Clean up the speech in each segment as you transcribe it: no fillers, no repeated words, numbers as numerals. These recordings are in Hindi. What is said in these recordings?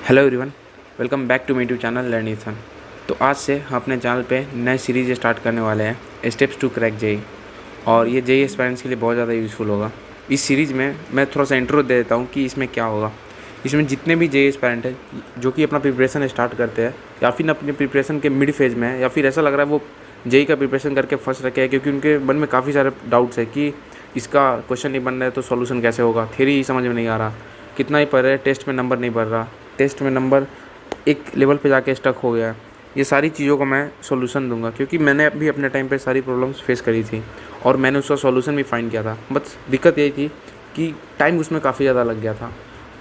Hello everyone, welcome back to my YouTube channel learn Ethan. तो आज से हम अपने चैनल पे नए सीरीज़ स्टार्ट करने वाले हैं, स्टेप्स टू क्रैक जेई। और ये जेई एस्पायरेंट्स के लिए बहुत ज़्यादा यूज़फुल होगा। इस सीरीज़ में मैं थोड़ा सा इंट्रो दे देता हूँ कि इसमें क्या होगा। इसमें जितने भी जेई एस्पायरेंट हैं जो कि अपना प्रिपरेशन स्टार्ट करते हैं या फिर अपने प्रिपरेशन के मिड फेज़ में है या फिर ऐसा लग रहा है वो जेई का प्रिपरेशन करके फंस रखे हैं, क्योंकि उनके मन में काफ़ी सारे डाउट्स है कि इसका क्वेश्चन नहीं बन रहा है तो सॉल्यूशन कैसे होगा, थ्योरी ही समझ में नहीं आ रहा, कितना ही पढ़ रहे टेस्ट में नंबर नहीं बढ़ रहा, टेस्ट में नंबर एक लेवल पे जाके स्टक हो गया है। ये सारी चीज़ों का मैं सॉल्यूशन दूंगा, क्योंकि मैंने भी अपने टाइम पे सारी प्रॉब्लम्स फेस करी थी और मैंने उसका सॉल्यूशन भी फाइंड किया था। बस दिक्कत यही थी कि टाइम उसमें काफ़ी ज़्यादा लग गया था।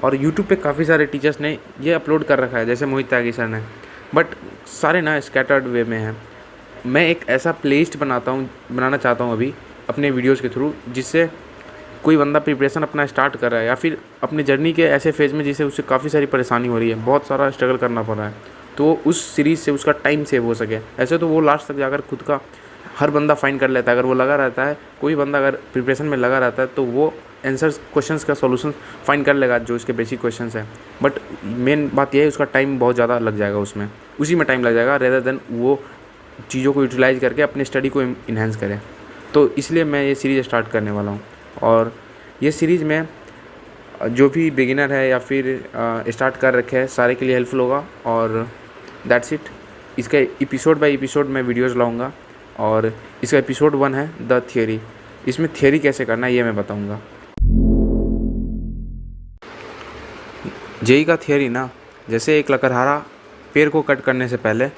और यूट्यूब पे काफ़ी सारे टीचर्स ने ये अपलोड कर रखा है, जैसे मोहित त्यागी सर ने, बट सारे ना स्कैटर्ड वे में हैं। मैं एक ऐसा प्लेलिस्ट बनाना चाहता हूँ अभी अपने वीडियोज़ के थ्रू, जिससे कोई बंदा प्रिपरेशन अपना स्टार्ट कर रहा है या फिर अपनी जर्नी के ऐसे फेज़ में जिसे उससे काफ़ी सारी परेशानी हो रही है, बहुत सारा स्ट्रगल करना पड़ रहा है, तो उस सीरीज़ से उसका टाइम सेव हो सके। ऐसे तो वो लास्ट तक जाकर खुद का हर बंदा फाइंड कर लेता है, अगर वो लगा रहता है। कोई बंदा अगर प्रिपरेशन में लगा रहता है तो वो आंसर्स क्वेश्चंस का सॉल्यूशन फाइंड कर लेगा जो इसके बेसिक क्वेश्चंस हैं। बट मेन बात यह है उसका टाइम बहुत ज़्यादा लग जाएगा, उसमें उसी में टाइम लग जाएगा, रेदर देन वो चीज़ों को यूटिलाइज़ करके अपनी स्टडी को इन्हेंस करें। तो इसलिए मैं ये सीरीज़ स्टार्ट करने वाला हूँ। और ये सीरीज़ में जो भी बिगिनर है या फिर स्टार्ट कर रखे हैं सारे के लिए हेल्पफुल होगा। और दैट्स इट। इसका एपिसोड बाय एपिसोड मैं वीडियोज़ लाऊंगा। और इसका एपिसोड 1 है द थियरी। इसमें थियरी कैसे करना है ये मैं बताऊंगा। जेई का थियरी ना, जैसे एक लकड़हारा पेड़ को कट करने से पहले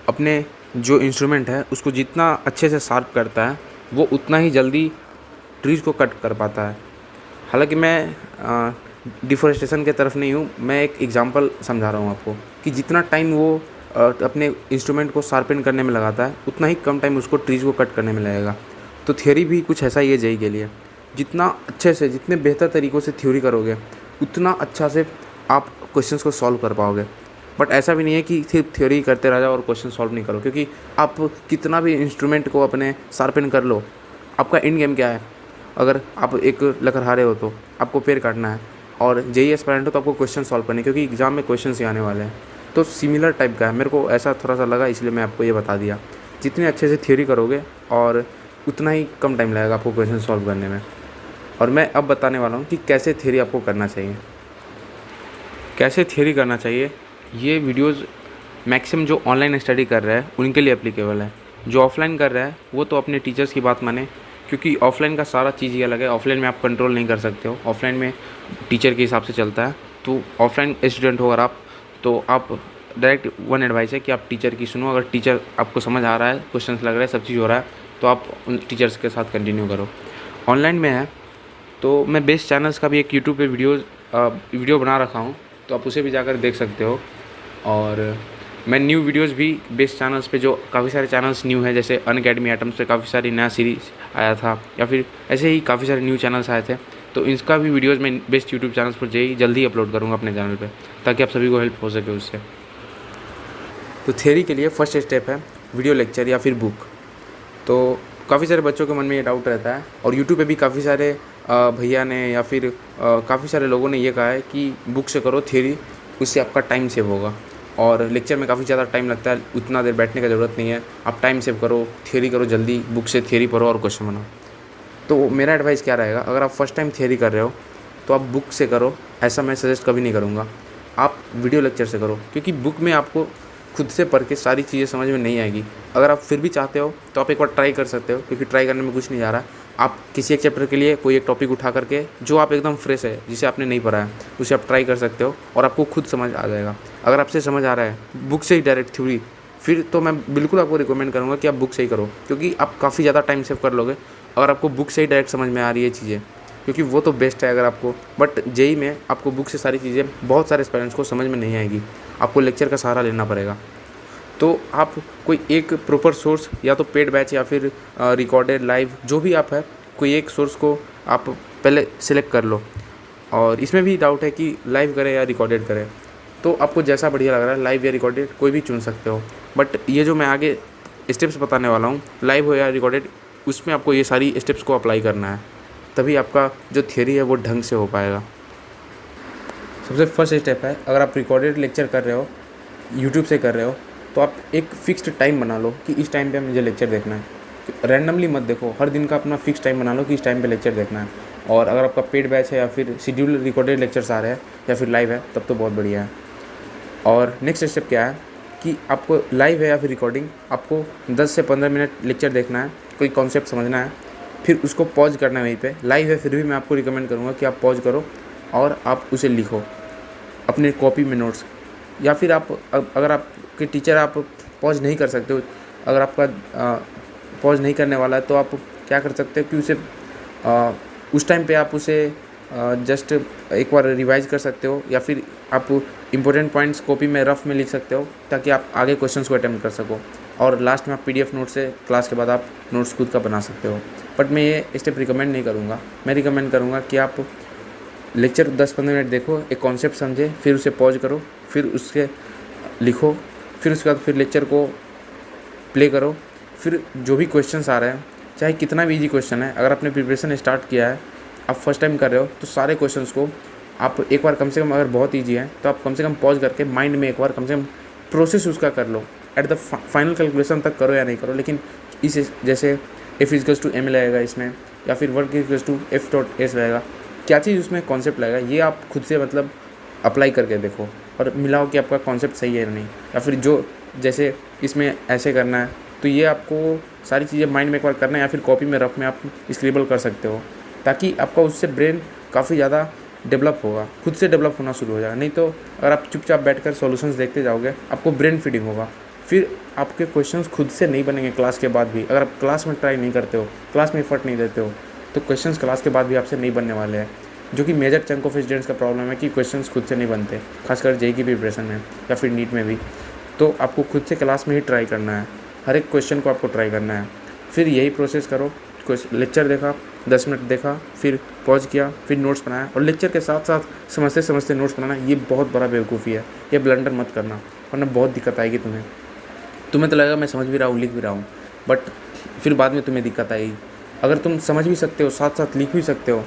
अपने जो इंस्ट्रूमेंट है उसको जितना अच्छे से शार्प करता है वो उतना ही जल्दी ट्रीज़ को कट कर पाता है। हालांकि मैं डिफोरेस्टेशन की तरफ नहीं हूँ, मैं एक एग्जांपल समझा रहा हूँ आपको कि जितना टाइम वो अपने इंस्ट्रूमेंट को शार्पन करने में लगाता है उतना ही कम टाइम उसको ट्रीज़ को कट करने में लगेगा। तो थ्योरी भी कुछ ऐसा ही है जेई के लिए। जितना अच्छे से, जितने बेहतर तरीक़ों से थ्योरी करोगे उतना अच्छा से आप क्वेश्चंस को सॉल्व कर पाओगे। बट ऐसा भी नहीं है कि सिर्फ थ्योरी करते रह जाओ और क्वेश्चन सॉल्व नहीं करो, क्योंकि आप कितना भी इंस्ट्रूमेंट को अपने शार्पन कर लो, आपका एंड गेम क्या है? अगर आप एक लकड़हारे हो तो आपको पेड़ काटना है, और जेई एस्पायरेंट हो तो आपको क्वेश्चन सॉल्व करने, क्योंकि एग्जाम में क्वेश्चन ही आने वाले हैं। तो सिमिलर टाइप का है, मेरे को ऐसा थोड़ा सा लगा इसलिए मैं आपको ये बता दिया। जितने अच्छे से थ्योरी करोगे और उतना ही कम टाइम लगेगा आपको क्वेश्चन सॉल्व करने में। और मैं अब बताने वाला हूँ कि कैसे थ्योरी आपको करना चाहिए, कैसे थ्योरी करना चाहिए। ये वीडियोज़ मैक्सिमम जो ऑनलाइन स्टडी कर रहा है उनके लिए एप्लीकेबल है। जो ऑफलाइन कर रहा है वो तो अपने टीचर्स की बात माने, क्योंकि ऑफलाइन का सारा चीज़ ही अलग है। ऑफलाइन में आप कंट्रोल नहीं कर सकते हो, ऑफलाइन में टीचर के हिसाब से चलता है। तो ऑफलाइन स्टूडेंट हो अगर आप, तो आप डायरेक्ट वन एडवाइस है कि आप टीचर की सुनो। अगर टीचर आपको समझ आ रहा है, क्वेश्चन लग रहा है, सब चीज़ हो रहा है, तो आप उन टीचर्स के साथ कंटिन्यू करो। ऑनलाइन में है तो मैं बेस्ट चैनल्स का भी एक यूट्यूब पे वीडियो बना रखा हूँ, तो आप उसे भी जाकर देख सकते हो। और मैं न्यू वीडियोज़ भी बेस्ट चैनल्स पे, जो काफ़ी सारे चैनल्स न्यू हैं, जैसे अनअकैडमी एटम्स पे काफ़ी सारी नया सीरीज़ आया था, या फिर ऐसे ही काफ़ी सारे न्यू चैनल्स आए थे, तो इसका भी वीडियोज़ मैं बेस्ट यूट्यूब चैनल्स पर जल्दी ही अपलोड करूँगा अपने चैनल पे, ताकि आप सभी को हेल्प हो सके उससे। तो थ्योरी के लिए फर्स्ट स्टेप है वीडियो लेक्चर या फिर बुक। तो काफ़ी सारे बच्चों के मन में ये डाउट रहता है, और यूट्यूब पे भी काफ़ी सारे भैया ने या फिर काफ़ी सारे लोगों ने ये कहा है कि बुक से करो थ्योरी, उससे आपका टाइम सेव होगा। और लेक्चर में काफ़ी ज़्यादा टाइम लगता है, उतना देर बैठने का ज़रूरत नहीं है। आप टाइम सेव करो, थ्योरी करो जल्दी, बुक से थ्योरी पढ़ो और क्वेश्चन बनाओ। तो मेरा एडवाइस क्या रहेगा, अगर आप फर्स्ट टाइम थ्योरी कर रहे हो तो आप बुक से करो, ऐसा मैं सजेस्ट कभी नहीं करूँगा। आप वीडियो लेक्चर से करो, क्योंकि बुक में आपको खुद से पढ़ के सारी चीज़ें समझ में नहीं आएगी। अगर आप फिर भी चाहते हो तो आप एक बार ट्राई कर सकते हो, क्योंकि ट्राई करने में कुछ नहीं जा रहा। आप किसी एक चैप्टर के लिए कोई एक टॉपिक उठा करके जो आप एकदम फ्रेश है, जिसे आपने नहीं पढ़ा है, उसे आप ट्राई कर सकते हो और आपको खुद समझ आ जाएगा। अगर आपसे समझ आ रहा है बुक से ही डायरेक्ट थ्योरी, फिर तो मैं बिल्कुल आपको रिकमेंड करूँगा कि आप बुक से ही करो, क्योंकि आप काफ़ी ज़्यादा टाइम सेव कर लोगे अगर आपको बुक से ही डायरेक्ट समझ में आ रही है चीज़ें, क्योंकि वो तो बेस्ट है अगर आपको। बट जेई में आपको बुक से सारी चीज़ें बहुत सारे स्टूडेंट्स को समझ में नहीं आएगी, आपको लेक्चर का सहारा लेना पड़ेगा। तो आप कोई एक प्रॉपर सोर्स, या तो पेड बैच या फिर रिकॉर्डेड लाइव, जो भी आप है, कोई एक सोर्स को आप पहले सेलेक्ट कर लो। और इसमें भी डाउट है कि लाइव करें या रिकॉर्डेड करें, तो आपको जैसा बढ़िया लग रहा है, लाइव या रिकॉर्डेड कोई भी चुन सकते हो। बट ये जो मैं आगे स्टेप्स बताने वाला हूँ, लाइव हो या रिकॉर्डेड, उसमें आपको ये सारी स्टेप्स को अप्लाई करना है, तभी आपका जो थ्योरी है वो ढंग से हो पाएगा। सबसे फर्स्ट स्टेप है, अगर आप रिकॉर्डेड लेक्चर कर रहे हो, यूट्यूब से कर रहे हो, तो आप एक फ़िक्स्ड टाइम बना लो कि इस टाइम पे मुझे लेक्चर देखना है। रैंडमली मत देखो, हर दिन का अपना फ़िक्स टाइम बना लो कि इस टाइम पे लेक्चर देखना है। और अगर आपका पेड बैच है या फिर शेड्यूल रिकॉर्डेड लेक्चर्स आ रहे हैं या फिर लाइव है, तब तो बहुत बढ़िया है। और नेक्स्ट स्टेप क्या है कि आपको लाइव है या फिर रिकॉर्डिंग, आपको 10 से 15 मिनट लेक्चर देखना है, कोई कॉन्सेप्ट समझना है, फिर उसको पॉज करना है वहीं पे। लाइव है फिर भी मैं आपको रिकमेंड करूँगा कि आप पॉज करो और आप उसे लिखो अपने कॉपी में नोट्स। या फिर आप अगर आपके टीचर आप पॉज नहीं कर सकते हो, अगर आपका पॉज नहीं करने वाला है, तो आप क्या कर सकते हो कि उसे उस टाइम पे आप उसे जस्ट एक बार रिवाइज कर सकते हो, या फिर आप इम्पोर्टेंट पॉइंट्स कॉपी में रफ में लिख सकते हो ताकि आप आगे क्वेश्चंस को अटेम्प्ट कर सको। और लास्ट में आप PDF नोट से क्लास के बाद आप नोट्स खुद का बना सकते हो। बट मैं ये स्टेप रिकमेंड नहीं करूँगा। मैं रिकमेंड करूँगा कि आप लेक्चर 10-15 मिनट देखो, एक कॉन्सेप्ट समझे, फिर उसे पॉज करो, फिर उसके लिखो, फिर उसके बाद फिर लेक्चर को प्ले करो। फिर जो भी क्वेश्चंस आ रहे हैं, चाहे कितना भी इजी क्वेश्चन है, अगर आपने प्रिपरेशन स्टार्ट किया है, आप फर्स्ट टाइम कर रहे हो, तो सारे क्वेश्चंस को आप एक बार कम से कम, अगर बहुत इजी है तो आप कम से कम पॉज करके माइंड में एक बार कम से कम प्रोसेस उसका कर लो। एट द फाइनल कैलकुलेशन तक करो या नहीं करो, लेकिन इस जैसे F=m लगेगा इसमें, या फिर F.s लगेगा, क्या चीज़ उसमें कॉन्सेप्ट लगेगा, ये आप खुद से मतलब अप्लाई करके देखो और मिलाओ कि आपका कॉन्सेप्ट सही है या नहीं। या फिर जो जैसे इसमें ऐसे करना है, तो ये आपको सारी चीज़ें माइंड में एक बार करना है, या फिर कॉपी में रफ में आप स्क्रिबल कर सकते हो, ताकि आपका उससे ब्रेन काफ़ी ज़्यादा डेवलप होगा, खुद से डेवलप होना शुरू हो जाएगा। नहीं तो अगर आप चुपचाप बैठकर सॉल्यूशंस देखते जाओगे, आपको ब्रेन फीडिंग होगा, फिर आपके क्वेश्चंस खुद से नहीं बनेंगे क्लास के बाद भी। अगर आप क्लास में ट्राई नहीं करते हो, क्लास में एफर्ट नहीं देते हो, तो क्वेश्चंस क्लास के बाद भी आपसे नहीं बनने वाले हैं, जो कि मेजर चंक ऑफ स्टूडेंट्स का प्रॉब्लम है कि क्वेश्चंस खुद से नहीं बनते, खासकर JEE की प्रिपरेशन में या फिर नीट में भी। तो आपको खुद से क्लास में ही ट्राई करना है, हर एक क्वेश्चन को आपको ट्राई करना है। फिर यही प्रोसेस करो, लेक्चर देखा, 10 मिनट देखा, फिर पॉज किया, फिर नोट्स बनाया। और लेक्चर के साथ साथ समझते समझते नोट्स बनाना, ये बहुत बड़ा बेवकूफ़ी है, ये ब्लंडर मत करना, वरना बहुत दिक्कत आएगी तुम्हें तो लगेगा मैं समझ भी रहा हूँ, लिख भी रहा हूँ, बट फिर बाद में तुम्हें दिक्कत आएगी। अगर तुम समझ भी सकते हो, साथ साथ लिख भी सकते हो,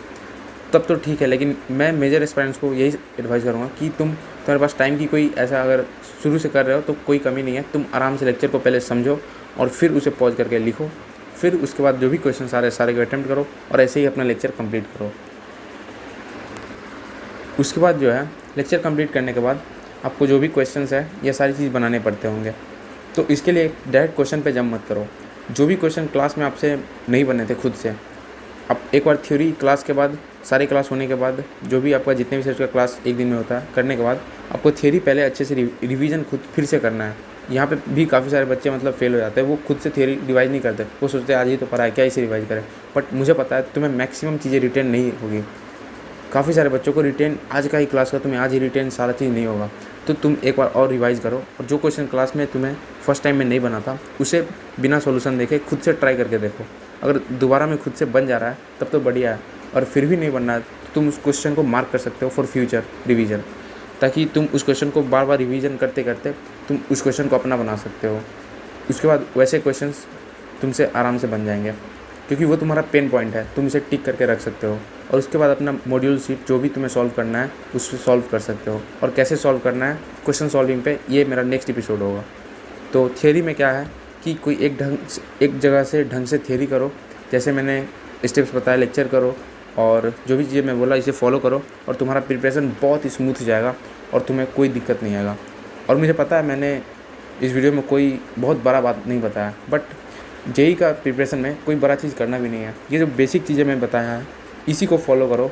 तब तो ठीक है, लेकिन मैं मेजर एस्पायरेंट्स को यही एडवाइस करूँगा कि तुम्हारे पास टाइम की कोई ऐसा अगर शुरू से कर रहे हो तो कोई कमी नहीं है। तुम आराम से लेक्चर को पहले समझो और फिर उसे पॉज करके लिखो, फिर उसके बाद जो भी क्वेश्चन आ रहे हैं सारे को अटेम्प्ट करो और ऐसे ही अपना लेक्चर कंप्लीट करो। उसके बाद जो है लेक्चर कंप्लीट करने के बाद आपको जो भी क्वेश्चंस है ये सारी चीज़ बनाने पड़ते होंगे, तो इसके लिए डायरेक्ट क्वेश्चन पे जंप मत करो। जो भी क्वेश्चन क्लास में आपसे नहीं बने थे खुद से, आप एक बार थ्योरी क्लास के बाद, सारी क्लास होने के बाद, जो भी आपका जितने भी सेट का क्लास एक दिन में होता है, करने के बाद आपको थ्योरी पहले अच्छे से रिवीजन खुद फिर से करना है। यहाँ पे भी काफ़ी सारे बच्चे मतलब फेल हो जाते हैं, वो खुद से थ्योरी रिवाइज नहीं करते, वो सोचते हैं आज ही तो पढ़ा है, क्या इसे रिवाइज करें। बट मुझे पता है तुम्हें मैक्सिमम चीज़ें रिटेन नहीं होगी। काफ़ी सारे बच्चों को रिटेन आज का ही क्लास का तुम्हें आज ही रिटेन सारा चीज़ नहीं होगा, तो तुम एक बार और रिवाइज़ करो और जो क्वेश्चन क्लास में तुम्हें फर्स्ट टाइम में नहीं बना था उसे बिना सॉल्यूशन देखे खुद से ट्राई करके देखो। अगर दोबारा में खुद से बन जा रहा है तब तो बढ़िया है, और फिर भी नहीं बनना है तो तुम उस क्वेश्चन को मार्क कर सकते हो फॉर फ्यूचर रिवीजन, ताकि तुम उस क्वेश्चन को बार बार रिवीजन करते करते तुम उस क्वेश्चन को अपना बना सकते हो। उसके बाद वैसे क्वेश्चंस तुमसे आराम से बन जाएंगे, क्योंकि वो तुम्हारा पेन पॉइंट है, तुम इसे टिक करके रख सकते हो। और उसके बाद अपना मॉड्यूल शीट जो भी तुम्हें सॉल्व करना है उससे सॉल्व कर सकते हो। और कैसे सॉल्व करना है क्वेश्चन सॉल्विंग पे, ये मेरा नेक्स्ट एपिसोड होगा। तो थियरी में क्या है कि कोई एक जगह से ढंग से थियरी करो, जैसे मैंने स्टेप्स बताया, लेक्चर करो और जो भी चीज़ें मैं बोला इसे फॉलो करो, और तुम्हारा प्रिपरेशन बहुत ही स्मूथ जाएगा और तुम्हें कोई दिक्कत नहीं आएगा। और मुझे पता है मैंने इस वीडियो में कोई बहुत बड़ा बात नहीं बताया, बट JEE का प्रिपरेशन में कोई बड़ा चीज़ करना भी नहीं है। ये जो बेसिक चीज़ें मैं बताया है इसी को फॉलो करो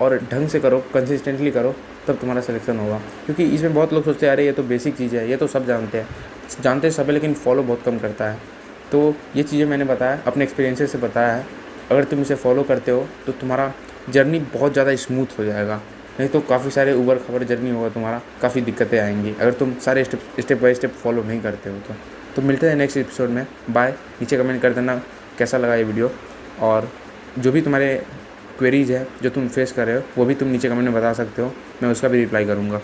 और ढंग से करो, कंसिस्टेंटली करो, तब तुम्हारा सिलेक्शन होगा। क्योंकि इसमें बहुत लोग सोचते हैं अरे ये तो बेसिक चीज़ है, ये तो सब जानते सब है, लेकिन फॉलो बहुत कम करता है। तो ये चीज़ें मैंने बताया, अपने एक्सपीरियंसेस से बताया है। अगर तुम इसे फॉलो करते हो तो तुम्हारा जर्नी बहुत ज़्यादा स्मूथ हो जाएगा, नहीं तो काफ़ी सारे ऊबर खबर जर्नी होगा तुम्हारा, काफ़ी दिक्कतें आएंगी अगर तुम सारे स्टेप बाय स्टेप फॉलो नहीं करते हो। तो मिलते हैं नेक्स्ट एपिसोड में। बाय। नीचे कमेंट कर देना कैसा लगा ये वीडियो, और जो भी तुम्हारे क्वेरीज़ है जो तुम फेस कर रहे हो वो भी तुम नीचे कमेंट में बता सकते हो, मैं उसका भी रिप्लाई करूँगा।